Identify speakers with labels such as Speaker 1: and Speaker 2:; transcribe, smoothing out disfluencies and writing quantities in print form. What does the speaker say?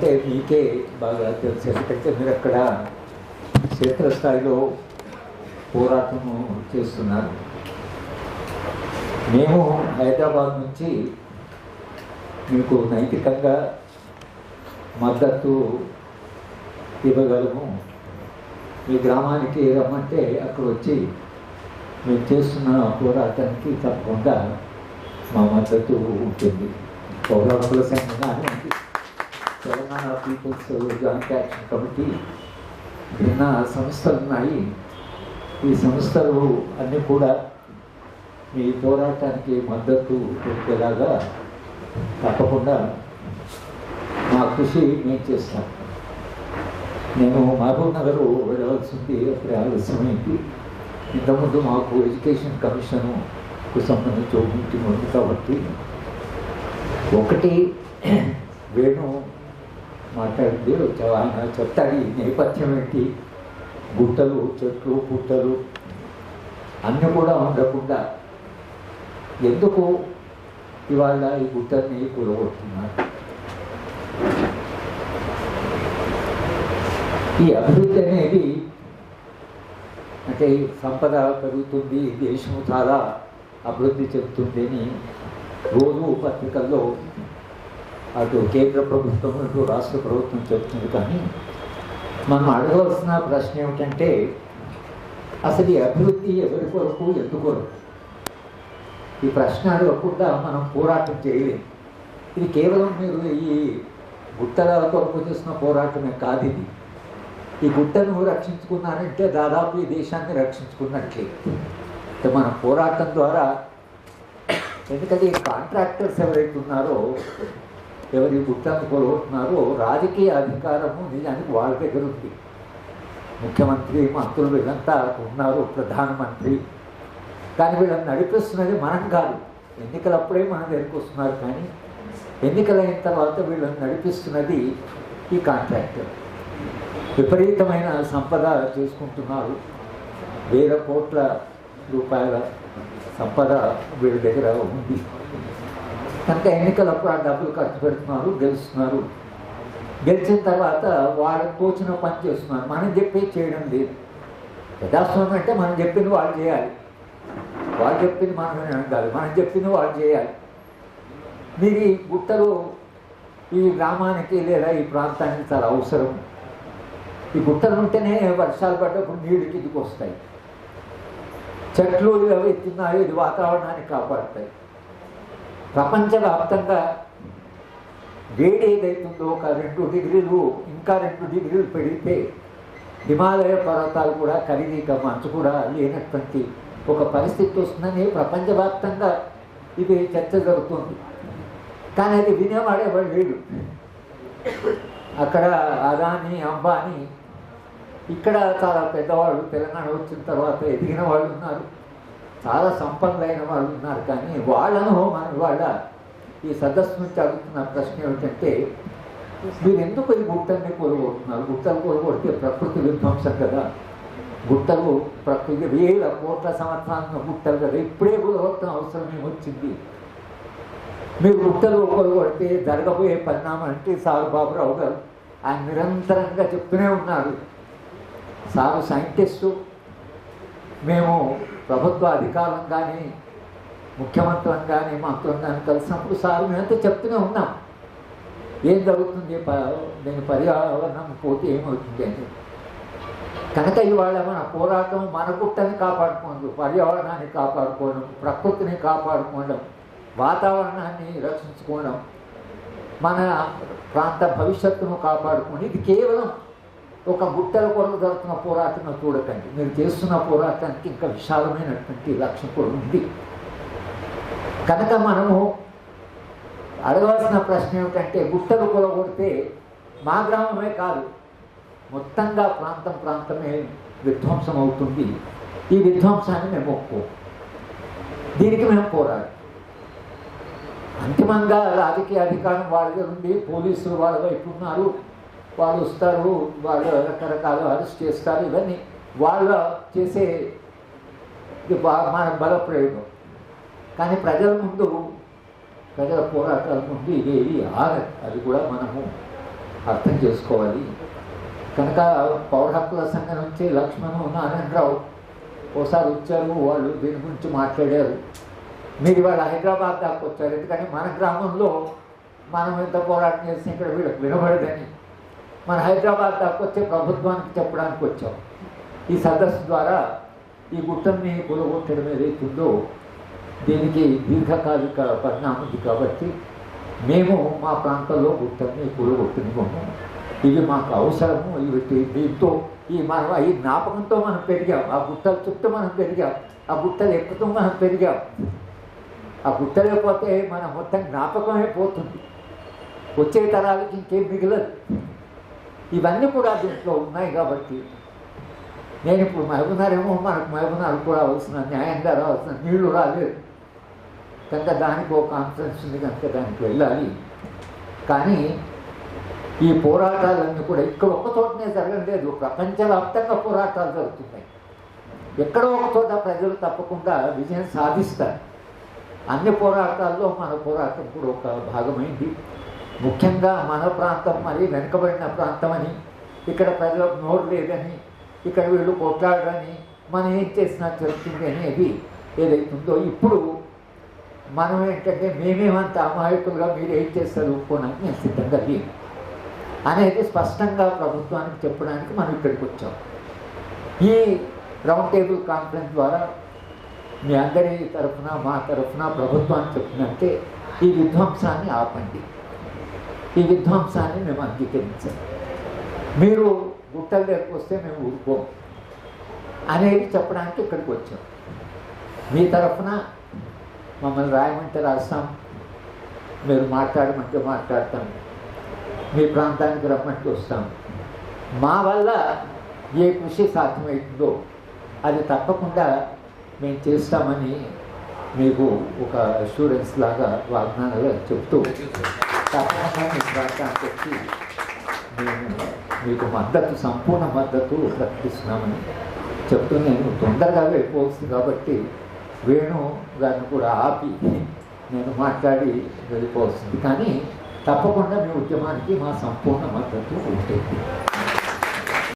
Speaker 1: నాకంటే మీకే బాగా తెలుసు, ఎందుకంటే మీరు అక్కడ క్షేత్రస్థాయిలో పోరాటము చేస్తున్నారు. మేము హైదరాబాద్ నుంచి మీకు నైతికంగా మద్దతు ఇవ్వగలము. మీ గ్రామానికి రమ్మంటే అక్కడ వచ్చి మేము చేస్తున్న పోరాటానికి తప్పకుండా మా మద్దతు ఉంటుంది. పౌరహక్కుల సంఘం కానివ్వండి, Telangana people's joint action committee, భిన్న సంస్థలు ఉన్నాయి. ఈ సంస్థలు అన్నీ కూడా మీ పోరాటానికి మద్దతు తెలిపేలాగా తప్పకుండా మా కృషి మేము చేస్తాం. నేను మహబూబ్ నగర్ వెళ్ళవలసింది, అక్కడ ఆలస్యమైంది. ఇంతకుముందు మాకు ఎడ్యుకేషన్ కమిషన్కు సంబంధించి ఒక మీటింగ్ ఉంది కాబట్టి ఒకటి వేణు మాట్లాడింది, ఆయన చెప్తాడు ఈ నేపథ్యం ఏంటి, గుట్టలు చెట్లు పుట్టలు అన్నీ కూడా ఉండకుండా ఎందుకు ఇవాళ ఈ గుట్టల్ని కూలగొడుతున్నారు. ఈ అభివృద్ధి అనేది అంటే సంపద పెరుగుతుంది, దేశం చాలా అభివృద్ధి చెందుతుంది అని రోజు పత్రికల్లో అటు కేంద్ర ప్రభుత్వం ఇటు రాష్ట్ర ప్రభుత్వం చెబుతుంది. కానీ మనం అడగవలసిన ప్రశ్న ఏమిటంటే అసలు ఈ అభివృద్ధి ఎవరి కొరకు, ఎందుకొరకు? ఈ ప్రశ్న అడగకుండా మనం పోరాటం చేయలేము. ఇది కేవలం మీరు ఈ గుట్టల కొరకు చేసిన పోరాటమే కాదు. ఇది ఈ గుట్టను రక్షించుకున్నారంటే దాదాపు ఈ దేశాన్ని రక్షించుకున్నట్లే. మన పోరాటం ద్వారా, ఎందుకంటే ఈ కాంట్రాక్టర్స్ ఎవరైతే ఉన్నారో, ఎవరి గుట్టను కొలుగుతున్నారో, రాజకీయ అధికారము నిజానికి వాళ్ళ దగ్గర ఉంది. ముఖ్యమంత్రి, మంత్రులు వీళ్ళంతా ఉన్నారు, ప్రధానమంత్రి. కానీ వీళ్ళని నడిపిస్తున్నది మనం కాదు. ఎన్నికలప్పుడే మన దగ్గరికి వస్తున్నారు, కానీ ఎన్నికలైన తర్వాత వీళ్ళని నడిపిస్తున్నది ఈ కాంట్రాక్టర్. విపరీతమైన సంపద చేసుకుంటున్నారు. వేల కోట్ల రూపాయల సంపద వీళ్ళ దగ్గర ఉంది కనుక ఎన్నికలప్పుడు ఆ డబ్బులు ఖర్చు పెడుతున్నారు, గెలుస్తున్నారు. గెలిచిన తర్వాత వాళ్ళకి తోచిన పని చేస్తున్నారు. మనం చెప్పి చేయడం లేదు. ప్రజాస్వామ్యం అంటే మనం చెప్పింది వాళ్ళు చేయాలి, వాళ్ళు చెప్పింది మనం కాదు, మనం చెప్పింది వాళ్ళు చేయాలి. మీరు ఈ గుట్టలు ఈ గ్రామానికి లేదా ఈ ప్రాంతానికి చాలా అవసరం. ఈ గుట్టలు ఉంటేనే వర్షాలు పడ్డప్పుడు నీళ్ళు కిందికి వస్తాయి. చెట్లు ఎత్తున్నాయి, ఇది వాతావరణాన్ని కాపాడుతాయి. ప్రపంచవ్యాప్తంగా వేడి ఏదైతుందో ఒక 2 డిగ్రీలు ఇంకా 2 డిగ్రీలు పెరిగితే హిమాలయ పర్వతాలు కూడా కరిగిక మంచు కూడా లేనటువంటి ఒక పరిస్థితి వస్తుందని ప్రపంచవ్యాప్తంగా ఇది చర్చ జరుగుతుంది. కానీ అది వినేవాడేవాడు లేడు. అక్కడ అదాని, అంబానీ, ఇక్కడ చాలా పెద్దవాళ్ళు, తెలంగాణ వచ్చిన తర్వాత ఎదిగిన వాళ్ళు ఉన్నారు, చాలా సంపన్నులైన వాళ్ళు ఉన్నారు. కానీ వాళ్ళను మన వాళ్ళ ఈ సదస్సు నుంచి అడుగుతున్న ప్రశ్న ఏమిటంటే, మీరు ఎందుకు ఈ గుట్టల్ని కూలగొడుతున్నారు? గుట్టలు కూలగొడితే ప్రకృతి విధ్వంసం కదా. గుట్టలు ప్రకృతి వేల కోట్ల సంవత్సరాల గుట్టలు కదా, ఇప్పుడే కూలగొట్టడం అవసరం ఏమొచ్చింది? మీరు గుట్టలు కూలగొడితే జరగబోయే పరిణామం అంటే సారు బాబురావు గారు ఆయన నిరంతరంగా చెప్తూనే ఉన్నారు. సారు సైంటిస్టు, మేము ప్రభుత్వ అధికారులను కానీ ముఖ్యమంత్రులను కానీ మంత్రులను కానీ కలిసినప్పుడు సారు మేమంతా చెప్తూనే ఉన్నాం ఏం జరుగుతుంది, నేను పర్యావరణం పోతే ఏమవుతుంది అని. కనుక ఇవాళ మన పోరాటం మన గుట్టని కాపాడుకోవడం, పర్యావరణాన్ని కాపాడుకోవడం, ప్రకృతిని కాపాడుకోవడం, వాతావరణాన్ని రక్షించుకోవడం, మన ప్రాంత భవిష్యత్తును కాపాడుకోవడం. ఇది కేవలం ఒక గుట్టల కొరకు జరుగుతున్న పోరాటం చూడకండి. మీరు చేస్తున్న పోరాటానికి ఇంకా విశాలమైనటువంటి లక్ష్యం కూడా ఉంది. కనుక మనము అడగవలసిన ప్రశ్న ఏమిటంటే, గుట్టలు కూలగొడితే మా గ్రామమే కాదు, మొత్తంగా ప్రాంతమే విధ్వంసం అవుతుంది. ఈ విధ్వంసాన్ని మేము ఒప్పుకో, దీనికి మేము పోరాడు. అంతిమంగా రాజకీయ అధికారం వాళ్ళ దగ్గర ఉంది, పోలీసులు వాళ్ళ వైపు ఉన్నారు, వాళ్ళు వస్తారు, వాళ్ళు రకరకాల అరెస్ట్ చేస్తారు. ఇవన్నీ వాళ్ళు చేసే మన బలప్రయోగం. కానీ ప్రజల ముందు, ప్రజల పోరాటాల ముందు ఇవేవి ఆగదు. అది కూడా మనము అర్థం చేసుకోవాలి. కనుక పౌర హక్కుల సంఘం నుంచి లక్ష్మణు నారాయణరావు ఒకసారి వచ్చారు, వాళ్ళు దీని గురించి మాట్లాడారు. మీరు ఇవాళ హైదరాబాద్ దాకా వచ్చారు, ఎందుకని మన గ్రామంలో మనం ఎంత పోరాటం చేసి ఇక్కడ వీళ్ళకి వినబడదని మన హైదరాబాద్ దాకా వచ్చే ప్రభుత్వానికి చెప్పడానికి వచ్చాం. ఈ సదస్సు ద్వారా ఈ గుట్టల్ని కూలగొట్టడం ఏదైతుందో దీనికి దీర్ఘకాలిక పరిణామం ఉంది. కాబట్టి మేము మా ప్రాంతంలో గుట్టల్ని కూలగొట్టుకున్నాము. ఇవి మాకు అవసరము. ఇవి దీంతో మనం ఈ జ్ఞాపకంతో మనం పెరిగాం. ఆ గుట్టల చుట్టూ మనం పెరిగాం. ఆ గుట్టలు ఎక్కుతూ మనం పెరిగాం. ఆ గుట్ట లేకపోతే మన మొత్తం జ్ఞాపకమే పోతుంది. వచ్చే తరాలకి ఇంకేం మిగలదు. ఇవన్నీ కూడా దీంట్లో ఉన్నాయి. కాబట్టి నేను ఇప్పుడు మహబూబ్నగరేమో మనకు మహబూబ్నగర్ కూడా అవసరం, న్యాయంగా రావాల్సిన నీళ్లు రాలేదు కనుక దానికి ఒక కాన్ఫరెన్స్ ఉంది కనుక దానికి వెళ్ళాలి. కానీ ఈ పోరాటాలన్నీ కూడా ఇక్కడ ఒక్క చోటనే జరగలేదు, ప్రపంచవ్యాప్తంగా పోరాటాలు జరుగుతున్నాయి. ఎక్కడో ఒక చోట ప్రజలు తప్పకుండా విజయం సాధిస్తారు. అన్ని పోరాటాల్లో మన పోరాటం కూడా ఒక భాగమైంది. ముఖ్యంగా మన ప్రాంతం మరి వెనుకబడిన ప్రాంతం అని, ఇక్కడ ప్రజలకు నోరు లేదని, ఇక్కడ వీళ్ళు కొట్లాడని, మనం ఏం చేసినా జరుగుతుంది అనేది ఏదైతుందో ఇప్పుడు మనం ఏంటంటే మేమేమంత అమాయకులుగా మీరు ఏం చేస్తారు ఒప్పుకోవడానికి నేను సిద్ధంగా లేను అనేది స్పష్టంగా ప్రభుత్వానికి చెప్పడానికి మనం ఇక్కడికి వచ్చాం. ఈ రౌండ్ టేబుల్ కాన్ఫరెన్స్ ద్వారా మీ అందరి తరఫున మా తరఫున ప్రభుత్వానికి చెప్తున్నట్టే ఈ విధ్వంసాన్ని ఆపండి, ఈ విధ్వంసాన్ని మేము అంగీకరించాం, మీరు గుట్టలు లేకపోతే మేము ఊరుకోం అనేది చెప్పడానికి ఇక్కడికి వచ్చాం. మీ తరఫున మమ్మల్ని రాయమంటే రాస్తాం, మీరు మాట్లాడమంటే మాట్లాడతాం, మీ ప్రాంతానికి రమ్మంటే వస్తాం. మా వల్ల ఏ కృషి సాధ్యమవుతుందో అది తప్పకుండా మేము చేస్తామని మీకు ఒక అష్యూరెన్స్ లాగా వాగ్దానాలు చెప్తూ తప్పకుండా మీ ప్రాంతానికి వచ్చి మేము మీకు మద్దతు, సంపూర్ణ మద్దతు ప్రకటిస్తున్నామని చెప్తూ నేను తొందరగా వెళ్ళిపోవచ్చు కాబట్టి వేణు గారిని కూడా ఆపి నేను మాట్లాడి వెళ్ళిపోవస్తుంది. కానీ తప్పకుండా మీ ఉద్యమానికి మా సంపూర్ణ మద్దతు ఉంటుంది.